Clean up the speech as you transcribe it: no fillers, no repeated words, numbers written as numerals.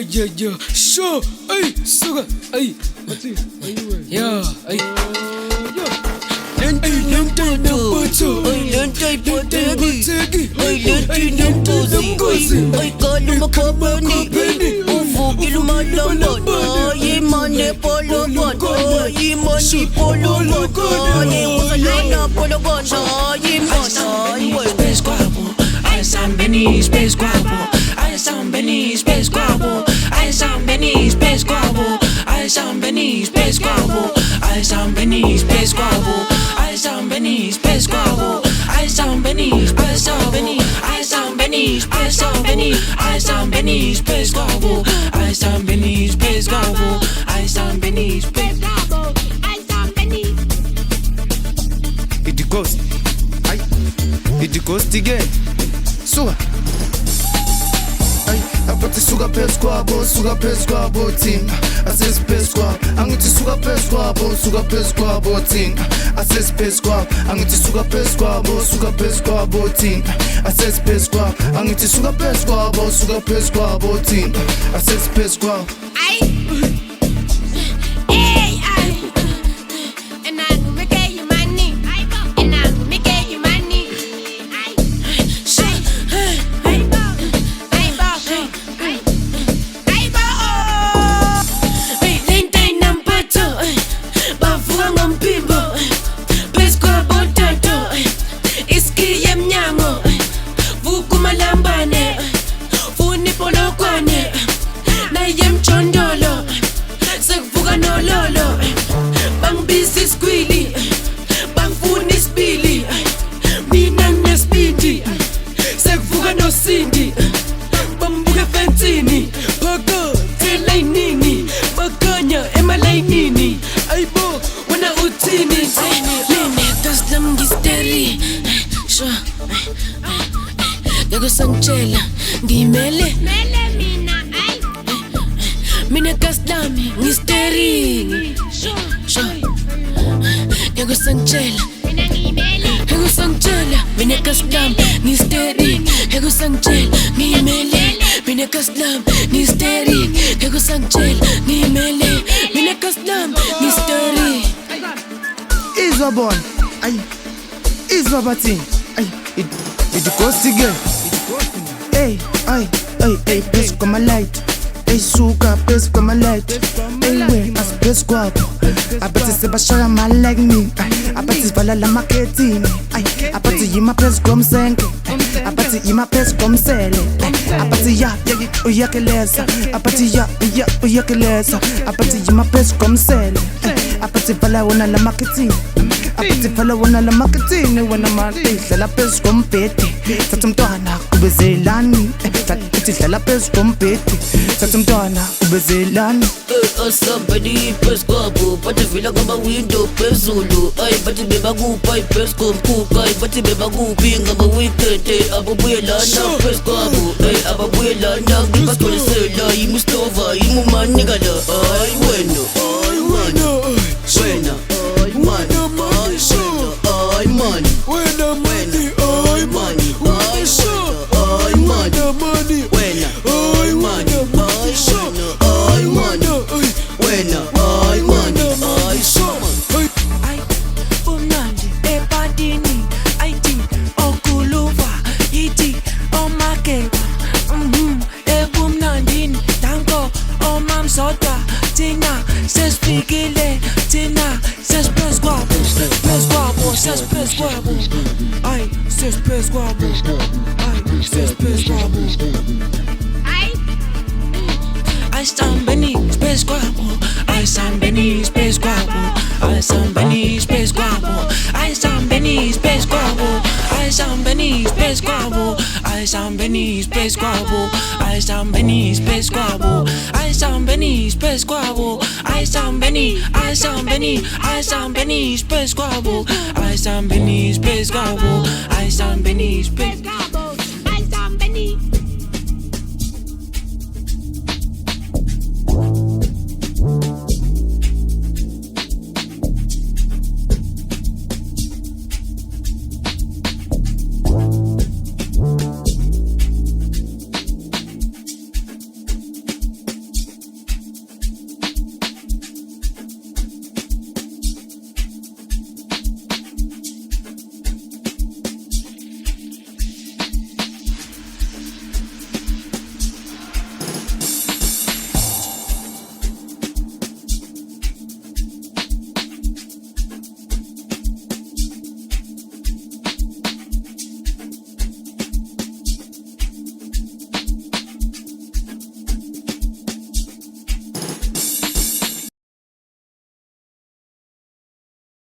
yeah. Sure, ay, sugar, ay. What's it? Yeah, ay. It goes again. So abathi suka phezu kwabo thina asesiphezu kwabo angithi suka phezu kwabo thina asesiphezu kwabo angithi suka phezu kwabo thina asesiphezu kwabo angithi suka phezu kwabo thina asesiphezu kwabo Sangchela ngimele mina kaslami ngistering yako sangchela mina kaslami ngistering yako sangchela ngimele mina kaslami ngistering yako sangchela ngimele mina kaslami ngistering izwa bona ay izwa bathini ay it goes again. Hey, phezu kwama-light. Hey, suka phezu kwama-light. Hey, wena asiphezu kwabo. Abathi sebashaya mali like me. Abathi sivala lamakhethini. Abathi yima phezu komsenke. Abathi yima phezu komsele. Abathi ya uyakeleza. Abathi ya uyakeleza. Abathi yima phezu komsele. Abathi vala wona lamakhethini. Abathi vala wona lamakhethini. Wena mali idlala phezu kombhedi. Thatha umntwana kubezelani. Athi dlala phezu kombhedi. Thatha umntwana kubezelani. Somebody phezu kwabo bathi vela ngama-window phezulu bathi bebakuphi phezu komkhukha bathi bebakuphi ngama-weekend ababuyelana phezu kwabo ababuyelana ngibagcwalisela yimustova yimumanikala wena Space